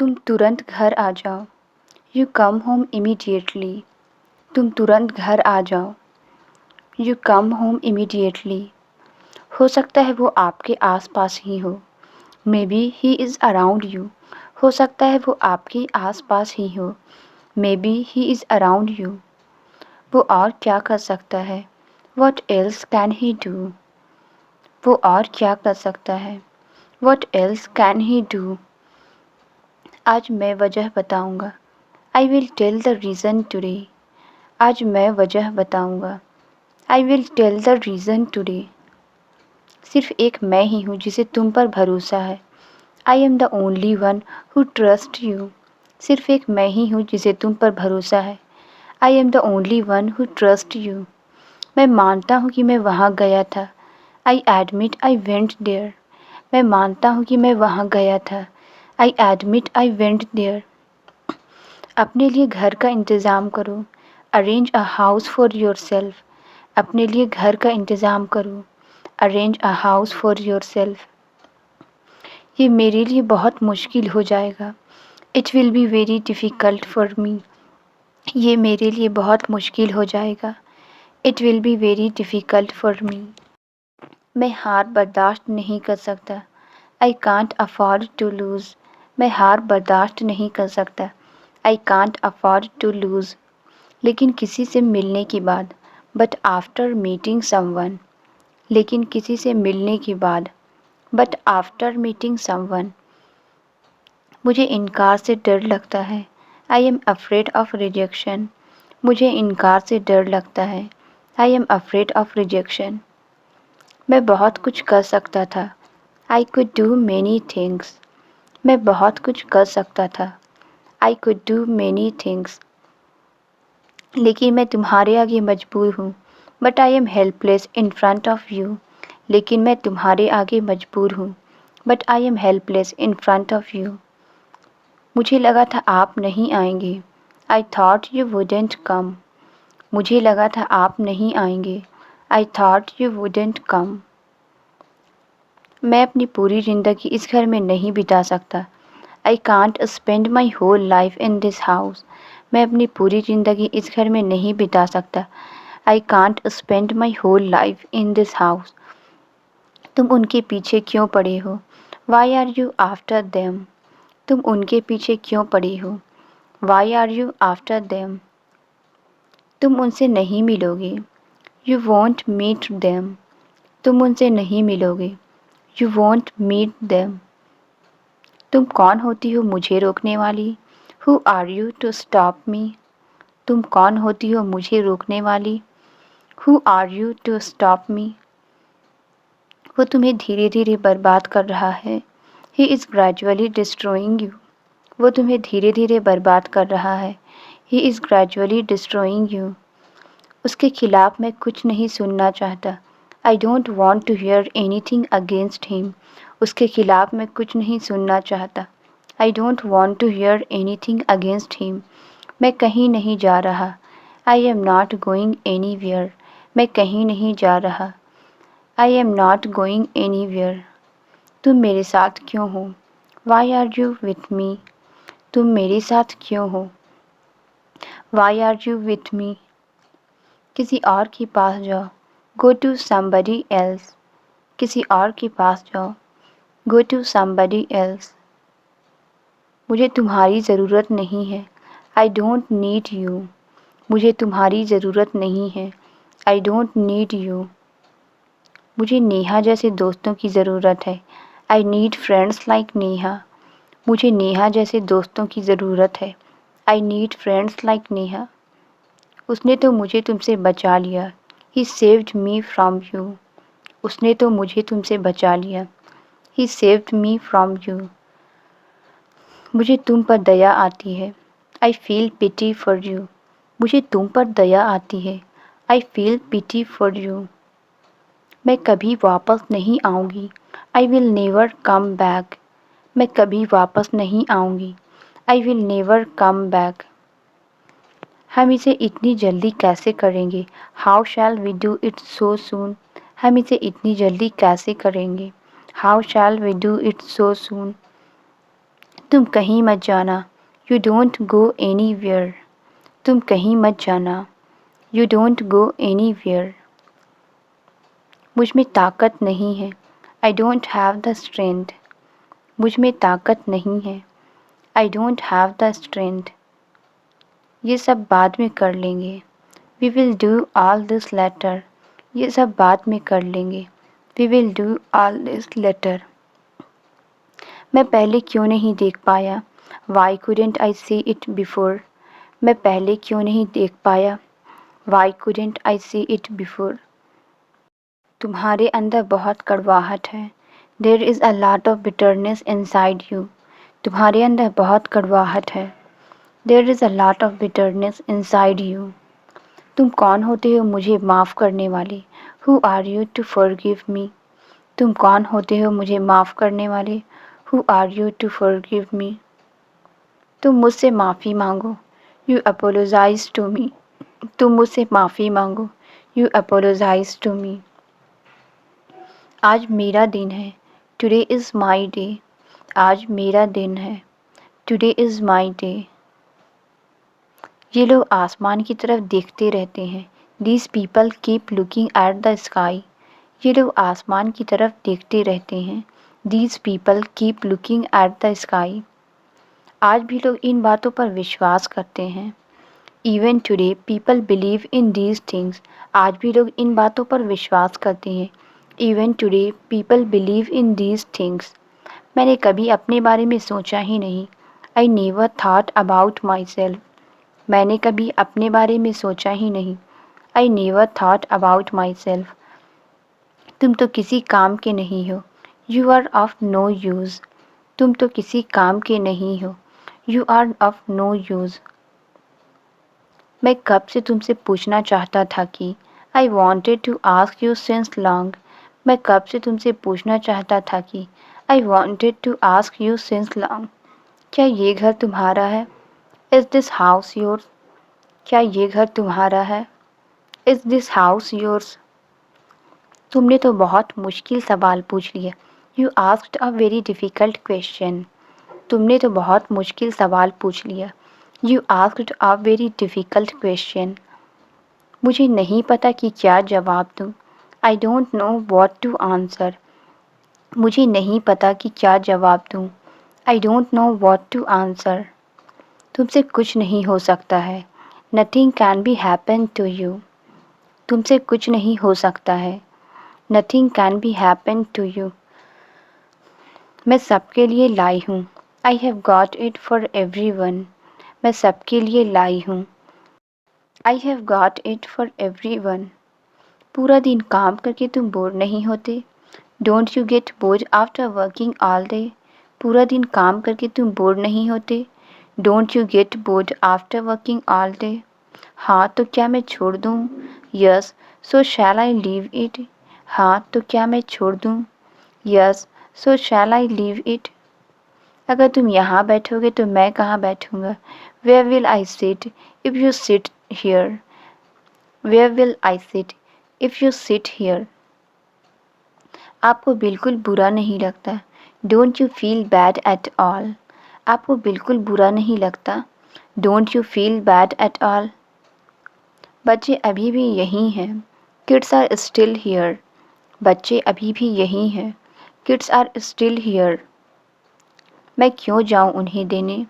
तुम तुरंत घर आ जाओ। You come home immediately. तुम तुरंत घर आ जाओ। You come home immediately. हो सकता है वो आपके आस पास ही हो। May be he is around you. हो सकता है वो आपके आस पास ही हो। May be he is around you. वो और क्या कर सकता है? What else can he do. वो और क्या कर सकता है? What else can he do. आज मैं वजह बताऊंगा। I will tell the reason today. आज मैं वजह बताऊंगा। I will tell the reason today. सिर्फ एक मैं ही हूँ जिसे तुम पर भरोसा है। I am the only one who trust you. सिर्फ एक मैं ही हूँ जिसे तुम पर भरोसा है। I am the only one who trust you. मैं मानता हूँ कि मैं वहाँ गया था। I admit I went there. मैं मानता हूँ कि मैं वहाँ गया था। I admit I went there. अपने लिए घर का इंतज़ाम करो। Arrange a house for yourself. अपने लिए घर का इंतज़ाम करो। Arrange a house for yourself. ये मेरे लिए बहुत मुश्किल हो जाएगा। It will be very difficult for me. ये मेरे लिए बहुत मुश्किल हो जाएगा। It will be very difficult for me. मैं हार बर्दाश्त नहीं कर सकता। I can't afford to lose. मैं हार बर्दाश्त नहीं कर सकता। I can't afford to lose. लेकिन किसी से मिलने के बाद। But after meeting someone. लेकिन किसी से मिलने के बाद। But after meeting someone. मुझे इनकार से डर लगता है। I am afraid of rejection. मुझे इनकार से डर लगता है। I am afraid of rejection. मैं बहुत कुछ कर सकता था। I could do many things. मैं बहुत कुछ कर सकता था। I could do many things. लेकिन मैं तुम्हारे आगे मजबूर हूँ। But I am helpless in front of you. लेकिन मैं तुम्हारे आगे मजबूर हूँ। But I am helpless in front of you. मुझे लगा था आप नहीं आएंगे। आई थॉट यू वुडेंट कम। मुझे लगा था आप नहीं आएंगे। आई थॉट यू वुडेंट कम। मैं अपनी पूरी ज़िंदगी इस घर में नहीं बिता सकता। I can't spend my whole life in this house. मैं अपनी पूरी ज़िंदगी इस घर में नहीं बिता सकता। I can't spend my whole life in this house. तुम उनके पीछे क्यों पड़े हो? Why are you after them. तुम उनके पीछे क्यों पड़े हो? Why are you after them. तुम उनसे नहीं मिलोगे। You won't meet them. तुम उनसे नहीं मिलोगे। You won't meet them. तुम कौन होती हो मुझे रोकने वाली? Who are you to stop me. तुम कौन होती हो मुझे रोकने वाली? Who are you to stop me. वो तुम्हें धीरे धीरे बर्बाद कर रहा है। He is gradually destroying you. वो तुम्हें धीरे धीरे बर्बाद कर रहा है। He is gradually destroying you. उसके खिलाफ मैं कुछ नहीं सुनना चाहता। I don't want to hear anything against him. उसके खिलाफ मैं कुछ नहीं सुनना चाहता। I don't want to hear anything against him. मैं कहीं नहीं जा रहा। I am not going anywhere. मैं कहीं नहीं जा रहा। I am not going anywhere. तुम मेरे साथ क्यों हो? Why are you with me. तुम मेरे साथ क्यों हो? Why are you with me. किसी और के पास जाओ। Go to somebody else. किसी और के पास जाओ। Go to somebody else. मुझे तुम्हारी ज़रूरत नहीं है। I don't need you. मुझे तुम्हारी ज़रूरत नहीं है। I don't need you. मुझे नेहा जैसे दोस्तों की ज़रूरत है। I need friends like Neha. मुझे नेहा जैसे दोस्तों की ज़रूरत है। I need friends like Neha. उसने तो मुझे तुमसे बचा लिया। He saved me from you. उसने तो मुझे तुमसे बचा लिया। He saved me from you. मुझे तुम पर दया आती है। I feel pity for you. मुझे तुम पर दया आती है। I feel pity for you. मैं कभी वापस नहीं आऊँगी। I will never come back. मैं कभी वापस नहीं आऊँगी। I will never come back. हम इसे इतनी जल्दी कैसे करेंगे? How shall we do it so soon. हम इसे इतनी जल्दी कैसे करेंगे? How shall we do it so soon. तुम कहीं मत जाना, यू डोंट गो एनीवेयर। तुम कहीं मत जाना, यू डोंट गो एनीवेयर। मुझ में ताकत नहीं है, I don't have the strength. मुझ में ताकत नहीं है, I don't have the strength. ये सब बाद में कर लेंगे, we will do all this later. ये सब बाद में कर लेंगे, we will do all this later. मैं पहले क्यों नहीं देख पाया, why couldn't I see it before. मैं पहले क्यों नहीं देख पाया, why couldn't I see it before. तुम्हारे अंदर बहुत कड़वाहट है, there is a lot of bitterness inside you. तुम्हारे अंदर बहुत कड़वाहट है, there is a lot of bitterness inside you. तुम कौन होते हो मुझे माफ़ करने वाले, who are you to forgive me. तुम कौन होते हो मुझे माफ़ करने वाले, who are you to forgive me. तुम मुझसे माफ़ी मांगो, यू अपोलोजाइज टू मी। तुम मुझसे माफ़ी मांगो, यू अपोलोजाइज टू मी। आज मेरा दिन है, टुडे इज़ माई डे। आज मेरा दिन है, टुडे इज़ माई डे। ये लोग आसमान की तरफ देखते रहते हैं, these people keep looking at the sky. ये लोग आसमान की तरफ देखते रहते हैं, these people keep looking at the sky. आज भी लोग इन बातों पर विश्वास करते हैं, even today people believe in these things. आज भी लोग इन बातों पर विश्वास करते हैं, even today people believe in these things. मैंने कभी अपने बारे में सोचा ही नहीं, I never thought about myself. मैंने कभी अपने बारे में सोचा ही नहीं, I never thought about myself. तुम तो किसी काम के नहीं हो, you are of no use. तुम तो किसी काम के नहीं हो, you are of no use. मैं कब से तुमसे पूछना चाहता था कि I wanted to ask you since long. मैं कब से तुमसे पूछना चाहता था कि I wanted to ask you since long. क्या ये घर तुम्हारा है, इज़ दिस हाउस योर्स। क्या ये घर तुम्हारा है, इज़ दिस हाउस योर्स। तुमने तो बहुत मुश्किल सवाल पूछ लिया, you asked a very difficult question. तुमने तो बहुत मुश्किल सवाल पूछ लिया, you asked a very difficult question. मुझे नहीं पता कि क्या जवाब दूँ, I don't know what to answer. मुझे नहीं पता कि क्या जवाब दूँ, I don't know what to answer. तुमसे कुछ नहीं हो सकता है, nothing can be happen to you. तुमसे कुछ नहीं हो सकता है, nothing can be happen to you. मैं सबके लिए लाई हूँ, I have got it for everyone. मैं सबके लिए लाई हूँ, I have got it for everyone. पूरा दिन काम करके तुम बोर नहीं होते, don't you get bored after working all day. पूरा दिन काम करके तुम बोर नहीं होते, don't you get bored after working all day. हाँ तो क्या मैं छोड़ दूँ, yes so shall I leave it. हाँ तो क्या मैं छोड़ दूँ, yes so shall I leave it. अगर तुम यहाँ बैठोगे तो मैं कहाँ बैठूँगा, where will I sit if you sit here. Where will I sit if you sit here. आपको बिल्कुल बुरा नहीं लगता, don't you feel bad at all. आपको बिल्कुल बुरा नहीं लगता, don't you feel bad at all. बच्चे अभी भी यहीं हैं, किड्स आर स्टिल हियर। बच्चे अभी भी यहीं हैं, किड्स आर स्टिल हियर। मैं क्यों जाऊँ उन्हें देने,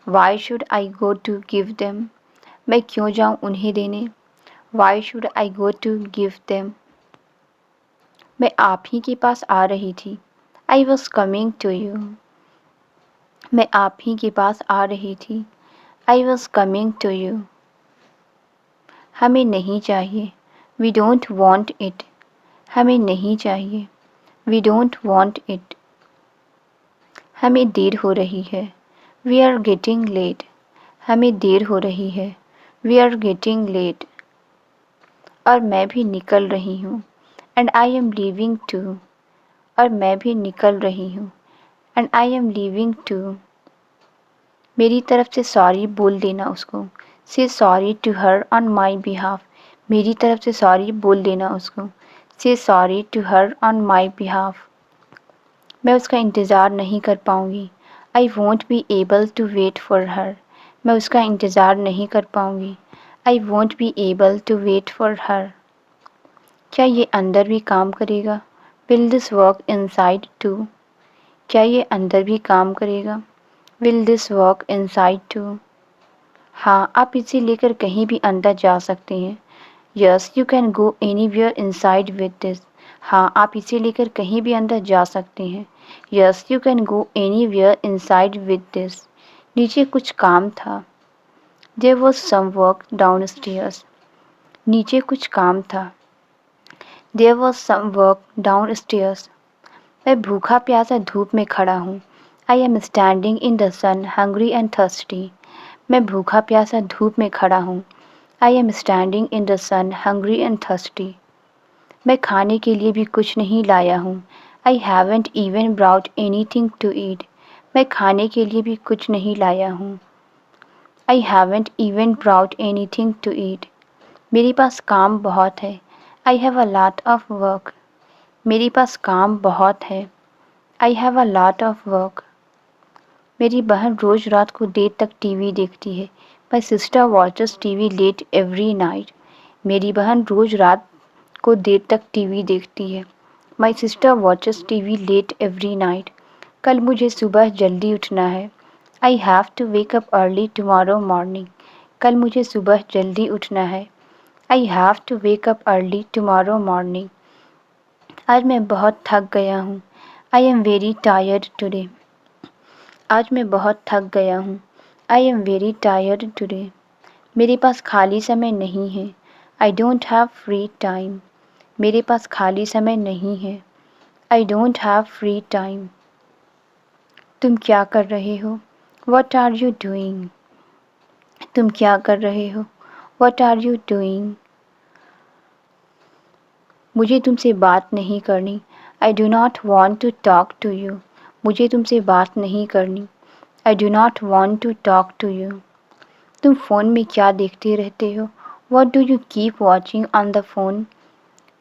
why should I go to give them. मैं क्यों जाऊँ उन्हें देने, why should I go to give them. मैं आप ही के पास आ रही थी, I was coming to you. मैं आप ही के पास आ रही थी, I was coming to you. हमें नहीं चाहिए, वी डोंट वॉन्ट इट। हमें नहीं चाहिए, वी डोंट वॉन्ट इट। हमें देर हो रही है, वी आर गेटिंग लेट। हमें देर हो रही है, वी आर गेटिंग लेट। और मैं भी निकल रही हूँ, and I am leaving too. और मैं भी निकल रही हूँ, and I am leaving too. मेरी तरफ से सॉरी बोल देना उसको, say sorry to her on my behalf. मेरी तरफ से सॉरी बोल देना उसको, say sorry to her on my behalf. मैं उसका इंतज़ार नहीं कर पाऊँगी, I won't be able to wait for her, मैं उसका इंतज़ार नहीं कर पाऊँगी। I won't be able to wait for her, क्या ये अंदर भी काम करेगा? Will this work inside too, क्या ये अंदर भी काम करेगा? Will this work inside too, हाँ, आप इसे लेकर कहीं भी अंदर जा सकते हैं। Yes you can go anywhere inside with this, हाँ, आप इसे लेकर कहीं भी अंदर जा सकते हैं। Yes you can go anywhere inside with this, नीचे कुछ काम था। There was some work downstairs, नीचे कुछ काम था। There was some work downstairs, मैं भूखा प्यासा धूप में खड़ा हूँ। I am standing in the sun hungry and thirsty, मैं भूखा प्यासा धूप में खड़ा हूँ। I am standing in the sun hungry and thirsty, मैं खाने के लिए भी कुछ नहीं लाया हूँ। I haven't even brought anything to eat, मैं खाने के लिए भी कुछ नहीं लाया हूँ। I haven't even brought anything to eat, मेरे पास काम बहुत है। I have a lot of work, मेरे पास काम बहुत है। I have a lot of work, मेरी बहन रोज़ रात को देर तक टीवी देखती है। My sister watches TV late every night, मेरी बहन रोज़ रात को देर तक टीवी देखती है। My sister watches TV late every night, कल मुझे सुबह जल्दी उठना है। I have to wake up early tomorrow morning, कल मुझे सुबह जल्दी उठना है। I have to wake up early tomorrow morning, आज मैं बहुत थक गया हूँ। I am very tired today, आज मैं बहुत थक गया हूँ। I am very tired today, मेरे पास खाली समय नहीं है। I don't have free time, मेरे पास खाली समय नहीं है। I don't have free time, तुम क्या कर रहे हो? वॉट आर यू डूइंग, तुम क्या कर रहे हो? वॉट आर यू डूइंग, मुझे तुमसे बात नहीं करनी। I do not want to talk to you, मुझे तुमसे बात नहीं करनी। I do not want to talk to you, तुम फ़ोन में क्या देखते रहते हो? What do you keep watching on the phone,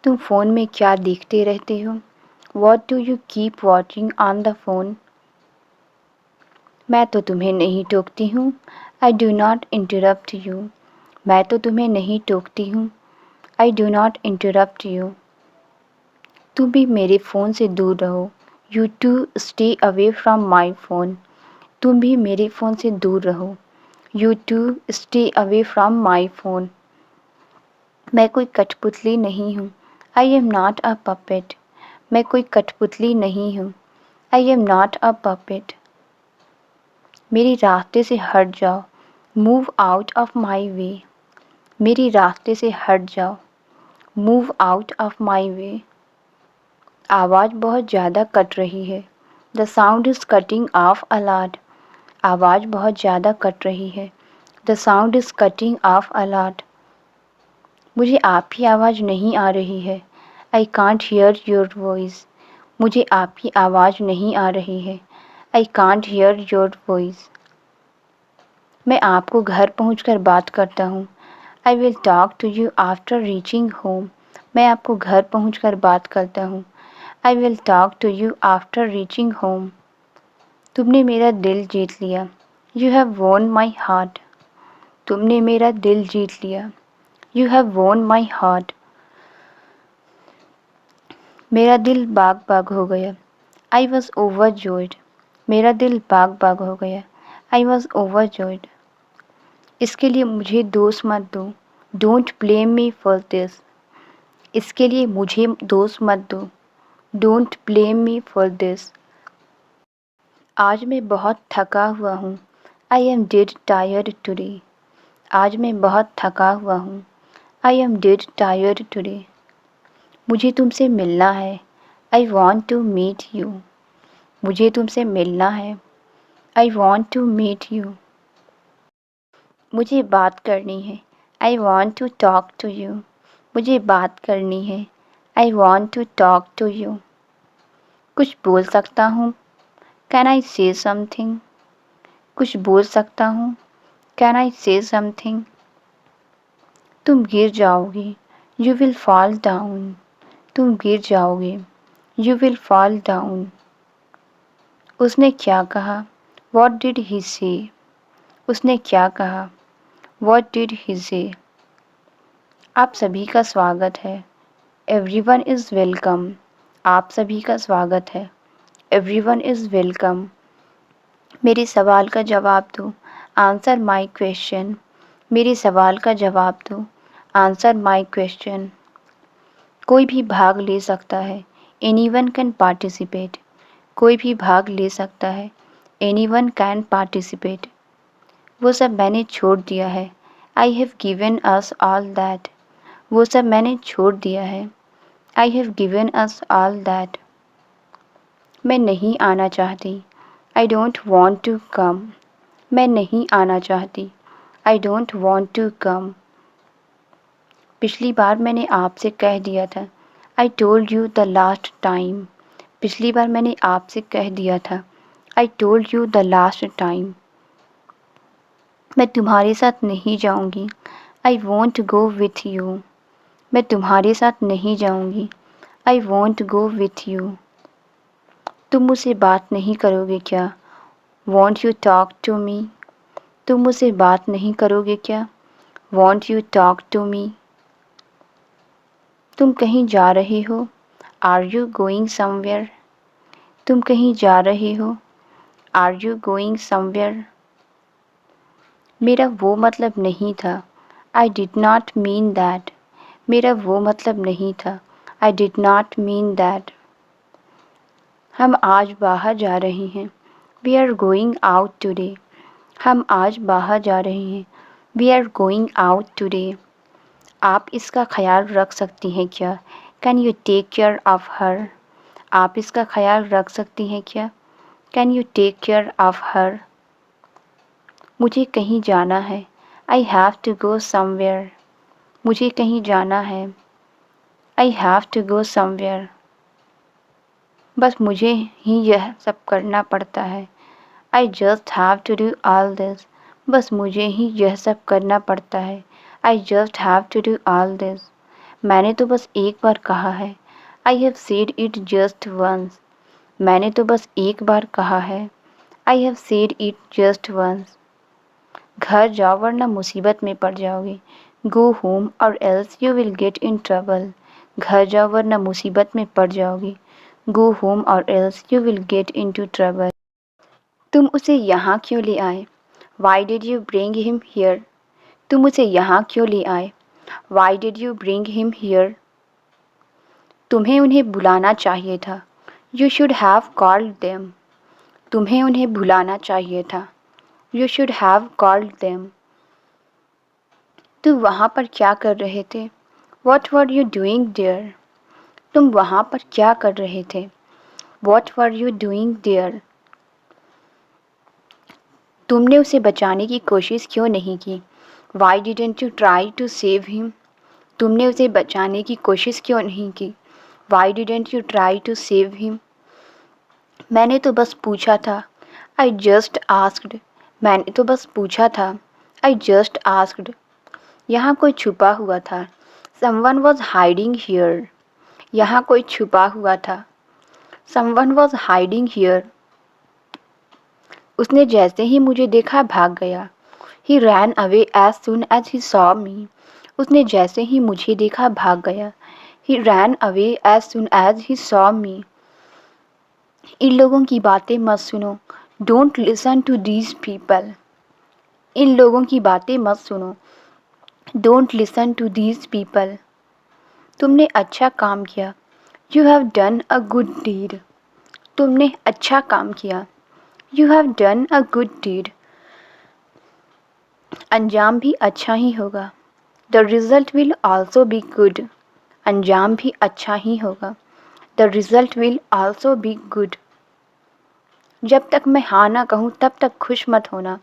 तुम फ़ोन में क्या देखते रहते हो? What do you keep watching on the phone, मैं तो तुम्हें नहीं टोकती हूँ। I do not interrupt you, मैं तो तुम्हें नहीं टोकती हूँ। I do not interrupt you, तुम भी मेरे फ़ोन से दूर रहो। You too stay away from my phone, तुम भी मेरे फ़ोन से दूर रहो। You too stay away from my phone, मैं कोई कठपुतली नहीं हूँ। I am not a puppet, मैं कोई कठपुतली नहीं हूँ। I am not a puppet, मेरी रास्ते से हट जाओ। Move out of my way, मेरी रास्ते से हट जाओ। Move out of my way, आवाज़ बहुत ज़्यादा कट रही है। The sound is cutting off a lot, आवाज़ बहुत ज़्यादा कट रही है। The sound is cutting off a lot, मुझे आपकी आवाज़ नहीं आ रही है। I can't hear your voice, मुझे आपकी आवाज़ नहीं आ रही है। I can't hear your voice, मैं आपको घर पहुंचकर बात करता हूँ। I will talk to you after reaching home, मैं आपको घर पहुंचकर बात करता हूँ। I will talk to you after reaching home, तुमने मेरा दिल जीत लिया। You have won my heart, तुमने मेरा दिल जीत लिया। You have won my heart, मेरा दिल बाग बाग हो गया। आई वॉज ओवर जॉयड, मेरा दिल बाग बाग हो गया। आई वॉज ओवर जॉयड, इसके लिए मुझे दोष मत दो। Don't blame me for this, इसके लिए मुझे दोष मत दो। Don't blame me for this, आज मैं बहुत थका हुआ हूँ। I am dead tired today, आज मैं बहुत थका हुआ हूँ। I am dead tired today, मुझे तुमसे मिलना है। I want to meet you, मुझे तुमसे मिलना है। I want to meet you, मुझे बात करनी है। I want to talk to you, मुझे बात करनी है। I want to talk to you, कुछ बोल सकता हूँ। कैन आई से समथिंग, कुछ बोल सकता हूँ। कैन आई से समथिंग, तुम गिर जाओगे। यू विल फॉल डाउन, तुम गिर जाओगे। यू विल फॉल डाउन, उसने क्या कहा? What did he say? उसने क्या कहा? What did he say? आप सभी का स्वागत है। Everyone is welcome. आप सभी का स्वागत है। Everyone is welcome. मेरे सवाल का जवाब दो। Answer my question. मेरे सवाल का जवाब दो। Answer my question. कोई भी भाग ले सकता है। Anyone can participate. कोई भी भाग ले सकता है। Anyone can participate. वो सब मैंने छोड़ दिया है। I have given us all that. वो सब मैंने छोड़ दिया है। I have given us all that. मैं नहीं आना चाहती। I don't want to come. मैं नहीं आना चाहती। I don't want to come. पिछली बार मैंने आपसे कह दिया था। I told you the last time. पिछली बार मैंने आपसे कह दिया था। I told you the last time. मैं तुम्हारे साथ नहीं जाऊंगी। I won't go with you. मैं तुम्हारे साथ नहीं जाऊंगी। I won't go with you. तुम मुझसे बात नहीं करोगे क्या? Won't you talk to me? तुम मुझसे बात नहीं करोगे क्या? Won't you talk to me? तुम कहीं जा रहे हो? Are you going somewhere? तुम कहीं जा रहे हो? Are you going somewhere? मेरा वो मतलब नहीं था। I did not mean that. मेरा वो मतलब नहीं था। I did not mean that. हम आज बाहर जा रहे हैं। We are going out today. हम आज बाहर जा रहे हैं। We are going out today. आप इसका ख्याल रख सकती हैं क्या? Can you take care of her? आप इसका ख्याल रख सकती हैं क्या? Can you take care of her? मुझे कहीं जाना है। I have to go somewhere. मुझे कहीं जाना है। I have to go somewhere. बस मुझे ही यह सब करना पड़ता है। I just have to do all this. बस मुझे ही यह सब करना पड़ता है। I just have to do all this. मैंने तो बस एक बार कहा है। I have said it just once. मैंने तो बस एक बार कहा है। I have said it just once. घर जाओ वरना मुसीबत में पड़ जाओगे। Go home or else you will get in trouble. घर जाओ वरना मुसीबत में पड़ जाओगे। Go home or else you will get into trouble. तुम उसे यहाँ क्यों ले आए? Why did you bring him here? तुम उसे यहाँ क्यों ले आए? Why did you bring him here? तुम्हें उन्हें बुलाना चाहिए था। You should have called them. तुम्हें उन्हें बुलाना चाहिए था। You should have called them. तुम वहाँ पर क्या कर रहे थे? What were you doing there? तुम वहाँ पर क्या कर रहे थे? What were you doing there? तुमने उसे बचाने की कोशिश क्यों नहीं की? Why didn't you try to save him? तुमने उसे बचाने की कोशिश क्यों नहीं की? Why didn't you try to save him? मैंने तो बस पूछा था। I just asked. मैंने तो बस पूछा था। I just asked. यहाँ कोई छुपा हुआ था। Someone was hiding here. यहाँ कोई छुपा हुआ था। Someone was hiding here. उसने जैसे ही मुझे देखा भाग गया। He ran away as soon as he saw me. उसने जैसे ही मुझे देखा भाग गया। He ran away as soon as he saw me. इन लोगों की बातें मत सुनो। Don't listen to these people. इन लोगों की बातें मत सुनो। Don't listen to these people. तुमने अच्छा काम किया। You have done a good deed. तुमने अच्छा काम किया। You have done a good deed. अंजाम भी अच्छा ही होगा। The result will also be good. अंजाम भी अच्छा ही होगा। The result will also be good. जब तक मैं हाँ ना कहूँ तब तक खुश मत होना।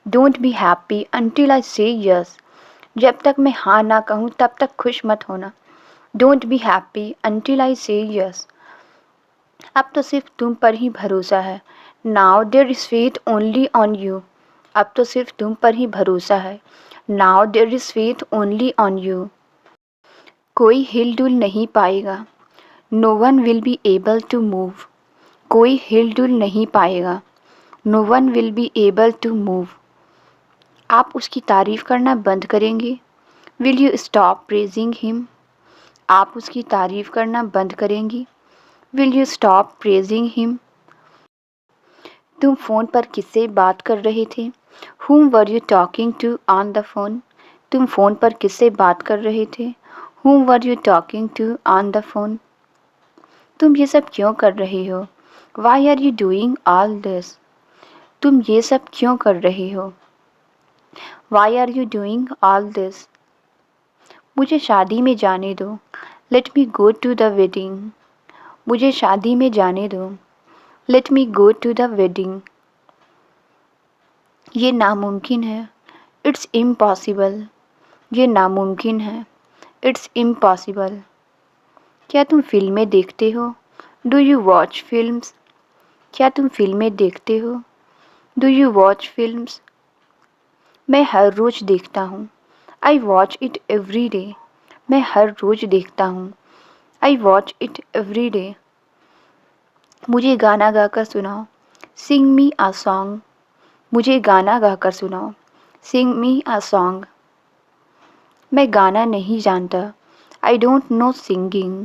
Don't be happy until I say yes. जब तक मैं हाँ ना कहूँ तब तक खुश मत होना। Don't be happy until I say yes. अब तो सिर्फ तुम पर ही भरोसा है। Now there is faith only on you. अब तो सिर्फ तुम पर ही भरोसा है। Now there is faith only on you. कोई हिलडुल नहीं पाएगा। No one will be able to move. कोई हिलडुल नहीं पाएगा। No one will be able to move. आप उसकी तारीफ़ करना बंद करेंगे? Will you stop praising him? आप उसकी तारीफ़ करना बंद करेंगी? Will you stop praising him? तुम फ़ोन पर किससे बात कर रहे थे? Whom were you talking to on the phone? तुम फ़ोन पर किससे बात कर रहे थे? Whom were you talking to on the phone? तुम ये सब क्यों कर रहे हो? Why are you doing all this? तुम ये सब क्यों कर रहे हो? Why are you doing all this? मुझे शादी में जाने दो। Let me go to the wedding. मुझे शादी में जाने दो। Let me go to the wedding. ये नामुमकिन है। It's impossible. ये नामुमकिन है। It's impossible. क्या तुम फ़िल्में देखते हो? Do you watch films? क्या तुम फ़िल्में देखते हो? Do you watch films? मैं हर रोज़ देखता हूँ। I watch it every day. मैं हर रोज़ देखता हूँ। I watch it every day. मुझे गाना गाकर सुनाओ। Sing me a song. मुझे गाना गाकर सुनाओ। Sing me a song. मैं गाना नहीं जानता। I don't know singing.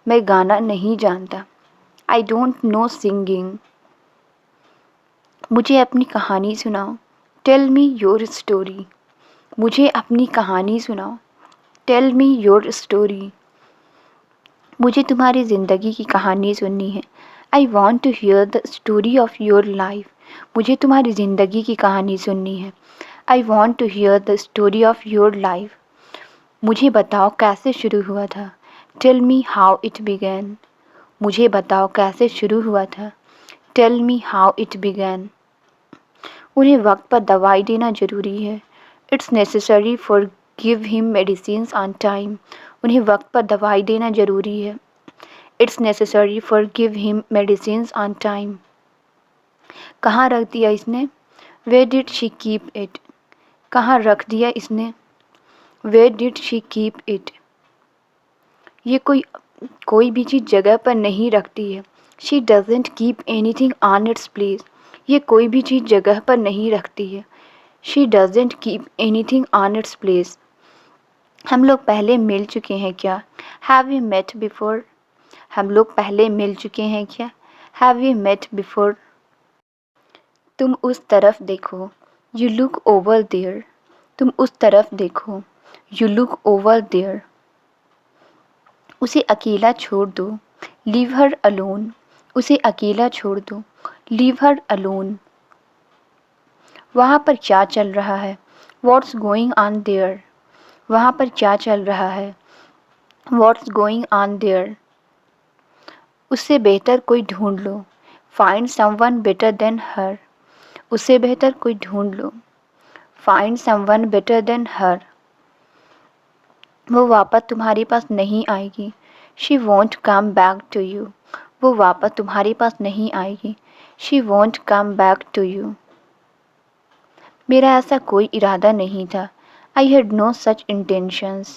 मैं गाना नहीं जानता। I don't know singing. मुझे अपनी कहानी सुनाओ। Tell me your story. मुझे अपनी कहानी सुनाओ। Tell me your story. मुझे तुम्हारी ज़िंदगी की कहानी सुननी है। I want to hear the story of your life. मुझे तुम्हारी ज़िंदगी की कहानी सुननी है। I want to hear the story of your life. मुझे बताओ कैसे शुरू हुआ था। Tell me how it began. मुझे बताओ कैसे शुरू हुआ था। Tell me how it began. उन्हें वक्त पर दवाई देना ज़रूरी है। It's necessary for give him medicines on time. उन्हें वक्त पर दवाई देना ज़रूरी है। It's necessary for give him medicines on time. कहाँ रख दिया इसने? Where did she keep it? कहाँ रख दिया इसने? Where did she keep it? ये कोई भी चीज़ जगह पर नहीं रखती है। She doesn't keep anything on its place. ये कोई भी चीज़ जगह पर नहीं रखती है। She doesn't keep anything on its place. हम लोग पहले मिल चुके हैं क्या? Have we met before? हम लोग पहले मिल चुके हैं क्या? Have we met before? तुम उस तरफ देखो। You look over there. तुम उस तरफ देखो। You look over there. उसे अकेला छोड़ दो। Leave her alone. उसे अकेला छोड़ दो। Leave her alone. वहाँ पर क्या चल रहा है? What's going on there? वहाँ पर क्या चल रहा है? What's going on there? उससे बेहतर कोई ढूंढ लो। Find someone better than her. उससे बेहतर कोई ढूंढ लो। Find someone better than her. वो वापस तुम्हारे पास नहीं आएगी। She won't come back to you. वो वापस तुम्हारे पास नहीं आएगी। She won't come back to you. मेरा ऐसा कोई इरादा नहीं था। I had no such intentions.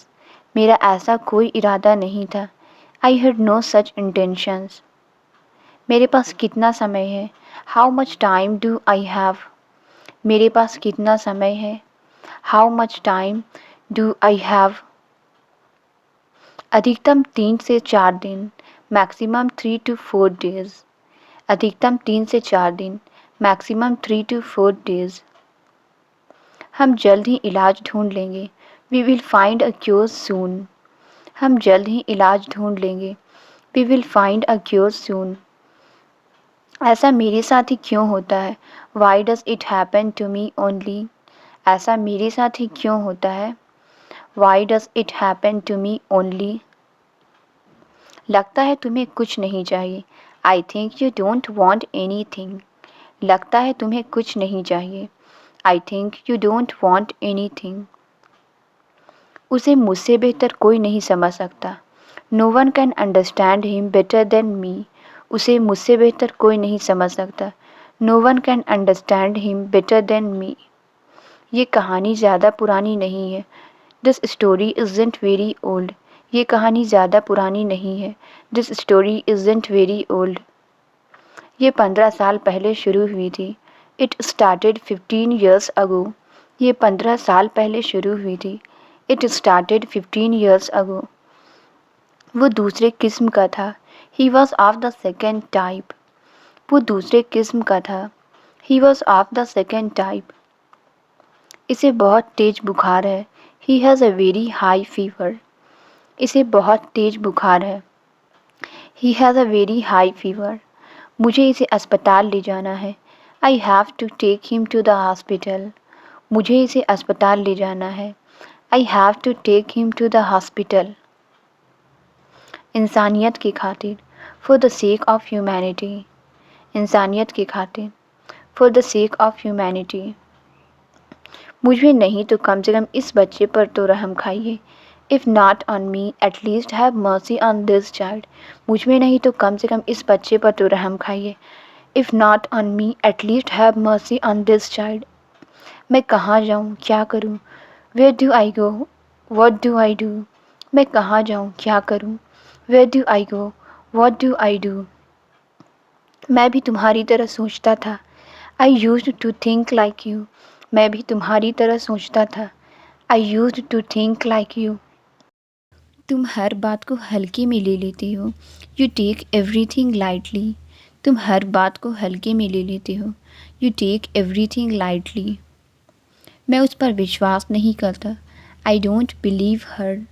मेरा ऐसा कोई इरादा नहीं था। I had no such intentions. मेरे पास कितना समय है? How much time do I have? मेरे पास कितना समय है? How much time do I have? अधिकतम 3 से 4 दिन। Maximum 3 to 4 days. अधिकतम 3 से 4 दिन। Maximum 3 to 4 days. हम जल्द ही इलाज ढूंढ लेंगे। We will find a cure soon. हम जल्द ही इलाज ढूंढ लेंगे। We will find a cure soon. ऐसा मेरे साथ ही क्यों होता है? Why does it happen to me only? ऐसा मेरे साथ ही क्यों होता है? Why does it happen to me only? लगता है तुम्हें कुछ नहीं चाहिए। I think you don't want anything. लगता है तुम्हें कुछ नहीं चाहिए। I think you don't want anything. उसे मुझसे बेहतर कोई नहीं समझ सकता। No one can understand him better than me. उसे मुझसे बेहतर कोई नहीं समझ सकता। No one can understand him better than me. ये कहानी ज़्यादा पुरानी नहीं है। This story isn't very old. ये कहानी ज़्यादा पुरानी नहीं है। This story isn't very old. ये 15 साल पहले शुरू हुई थी। It started 15 years ago. ये 15 साल पहले शुरू हुई थी. It started 15 years ago. वो दूसरे किस्म का था. He was of the second type. वो दूसरे किस्म का था. He was of the second type. इसे बहुत तेज बुखार है. He has a very high fever. इसे बहुत तेज बुखार है. He has a very high fever. मुझे इसे अस्पताल ले जाना है. I have to take him to the hospital. मुझे इसे अस्पताल ले जाना है. I have to take him to the hospital. इंसानियत की खातिर. For the sake of humanity. इंसानियत की खातिर. For the sake of humanity. मुझ में नहीं तो कम से कम इस बच्चे पर तो रहम खाइए. If not on me, at least have mercy on this child. मुझ में नहीं तो कम से कम इस बच्चे पर तो रहम खाइए. If not on me, at least have mercy on this child. मैं कहाँ जाऊँ, क्या करूँ? Where do I go? What do I do? मैं कहाँ जाऊँ, क्या करूँ? Where do I go? What do I do? मैं भी तुम्हारी तरह सोचता था. I used to think like you. मैं भी तुम्हारी तरह सोचता था. I used to think like you. तुम हर बात को हल्के में ले लेती हो. You take everything lightly. तुम हर बात को हल्के में ले लेते हो. You take everything lightly. मैं उस पर विश्वास नहीं करता. I don't believe her.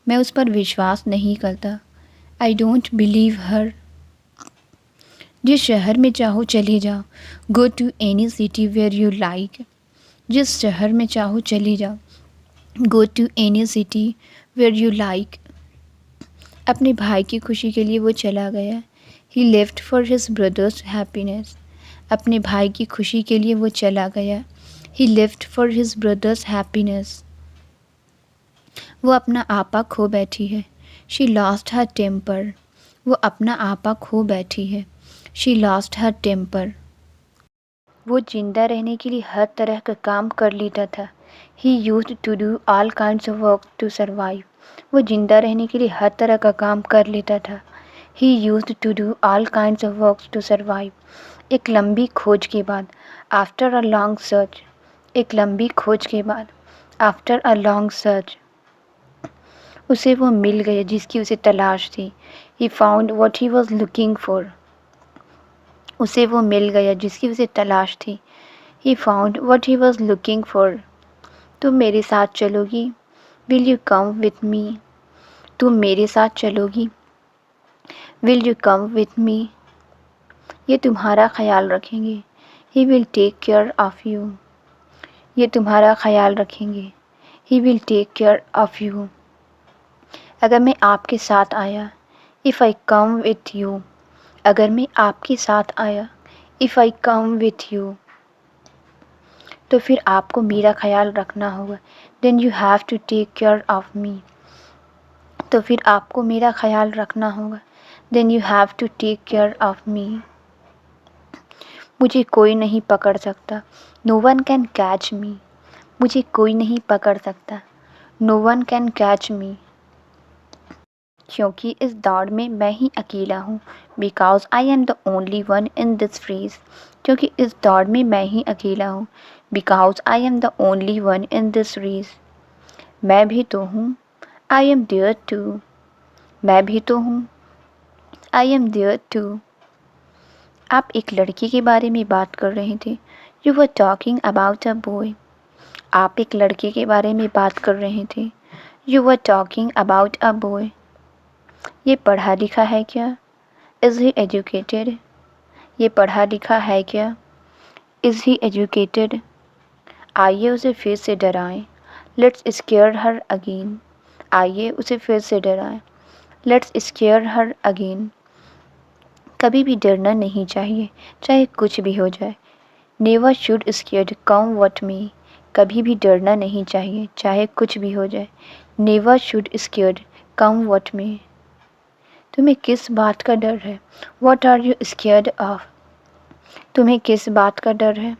मैं उस पर विश्वास नहीं करता. I don't believe her. जिस शहर में चाहो चले जाओ. Go to any city where you like. जिस शहर में चाहो चले जाओ. Go to any city where you like. अपने भाई की खुशी के लिए वो चला गया. He left for his brother's happiness. अपने भाई की खुशी के लिए वो चला गया. He left for his brother's happiness. वो अपना आपा खो बैठी है. She lost her temper. वो अपना आपा खो बैठी है. She lost her temper. वो जिंदा रहने के लिए हर तरह का काम कर लेता था. He used to do all kinds of work to survive. वो जिंदा रहने के लिए हर तरह का काम कर लेता था. He used to do all kinds of work to survive. एक लंबी खोज के बाद. After a long search. एक लंबी खोज के बाद. After a long search. उसे वो मिल गया जिसकी उसे तलाश थी. He found what he was looking for. उसे वो मिल गया जिसकी उसे तलाश थी. He found what he was looking for. तुम मेरे साथ चलोगी? Will you come with me? तुम मेरे साथ चलोगी? Will you come with me? ये तुम्हारा ख्याल रखेंगे. He will take care of you. ये तुम्हारा ख्याल रखेंगे. He will take care of you. अगर मैं आपके साथ आया. If I come with you. अगर मैं आपके साथ आया. If I come with you. तो फिर आपको मेरा ख्याल रखना होगा. Then you have to take care of me. तो फिर आपको मेरा ख्याल रखना होगा. Then you have to take care of me. मुझे कोई नहीं पकड़ सकता. No one can catch me. मुझे कोई नहीं पकड़ सकता. No one can catch me. क्योंकि इस दौड़ में मैं ही अकेला हूँ. Because I am the only one in this race. क्योंकि इस दौड़ में मैं ही अकेला हूँ. Because I am the only one in this race. मैं भी तो हूँ. I am there too. मैं भी तो हूँ. I am there too. आप एक लड़के के बारे में बात कर रहे थे. You were talking about a boy. आप एक लड़के के बारे में बात कर रहे थे. You were talking about a boy. ये पढ़ा लिखा है क्या? Is he educated? ये पढ़ा लिखा है क्या? Is he educated? आइए उसे फिर से डराएं. Let's scare her again. आइए उसे फिर से डराएं. Let's scare her again. कभी भी डरना नहीं चाहिए, चाहे कुछ भी हो जाए. Never should scared come what may. कभी भी डरना नहीं चाहिए, चाहे कुछ भी हो जाए. Never should scared come what may. तुम्हें किस बात का डर है? What are you scared of? तुम्हें किस बात का डर है?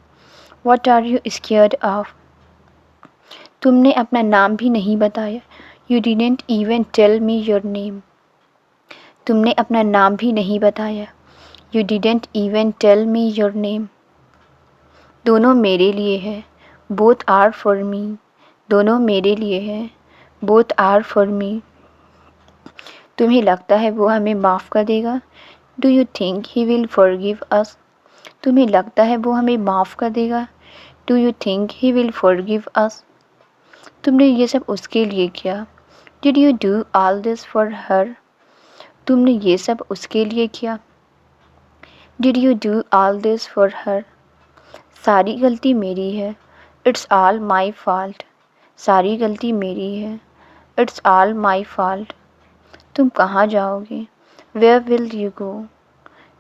What are you scared of? तुमने अपना नाम भी नहीं बताया. You didn't even tell me your name. तुमने अपना नाम भी नहीं बताया. You didn't even tell me your name. दोनों मेरे लिए है, बोथ आर फॉर मी। दोनों मेरे लिए है, बोथ आर फॉर मी। तुम्हें लगता है वो हमें माफ़ कर देगा? Do you think he will forgive अस? तुम्हें लगता है वो हमें माफ़ कर देगा? Do you think he will forgive अस? तुमने ये सब उसके लिए किया। Did you do all this for her? तुमने ये सब उसके लिए किया। Did you do all this for her? सारी गलती मेरी है, इट्स ऑल माई फॉल्ट। सारी गलती मेरी है, इट्स ऑल माई फॉल्ट। तुम कहाँ जाओगे? Where will you go?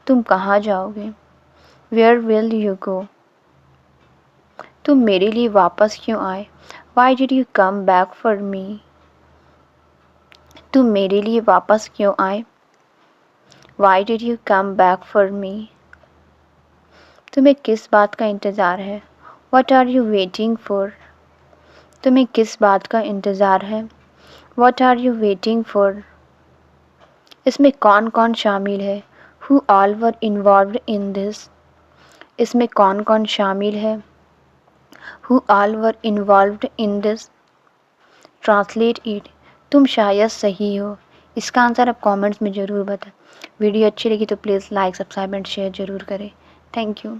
तुम कहाँ जाओगे? Where will you go? तुम मेरे लिए वापस क्यों आए? Why did you come back for me? तुम मेरे लिए वापस क्यों आए? Why did you come back for me? तुम्हें किस बात का इंतज़ार है? What are you waiting for? तुम्हें किस बात का इंतज़ार है? What are you waiting for? इसमें कौन कौन शामिल है? Who all were involved in this? इसमें कौन कौन शामिल है? Who all were involved in this? Translate it. तुम शायद सही हो। इसका आंसर आप कमेंट्स में ज़रूर बताएं। वीडियो अच्छी लगी तो please like, subscribe and share ज़रूर करें। Thank you.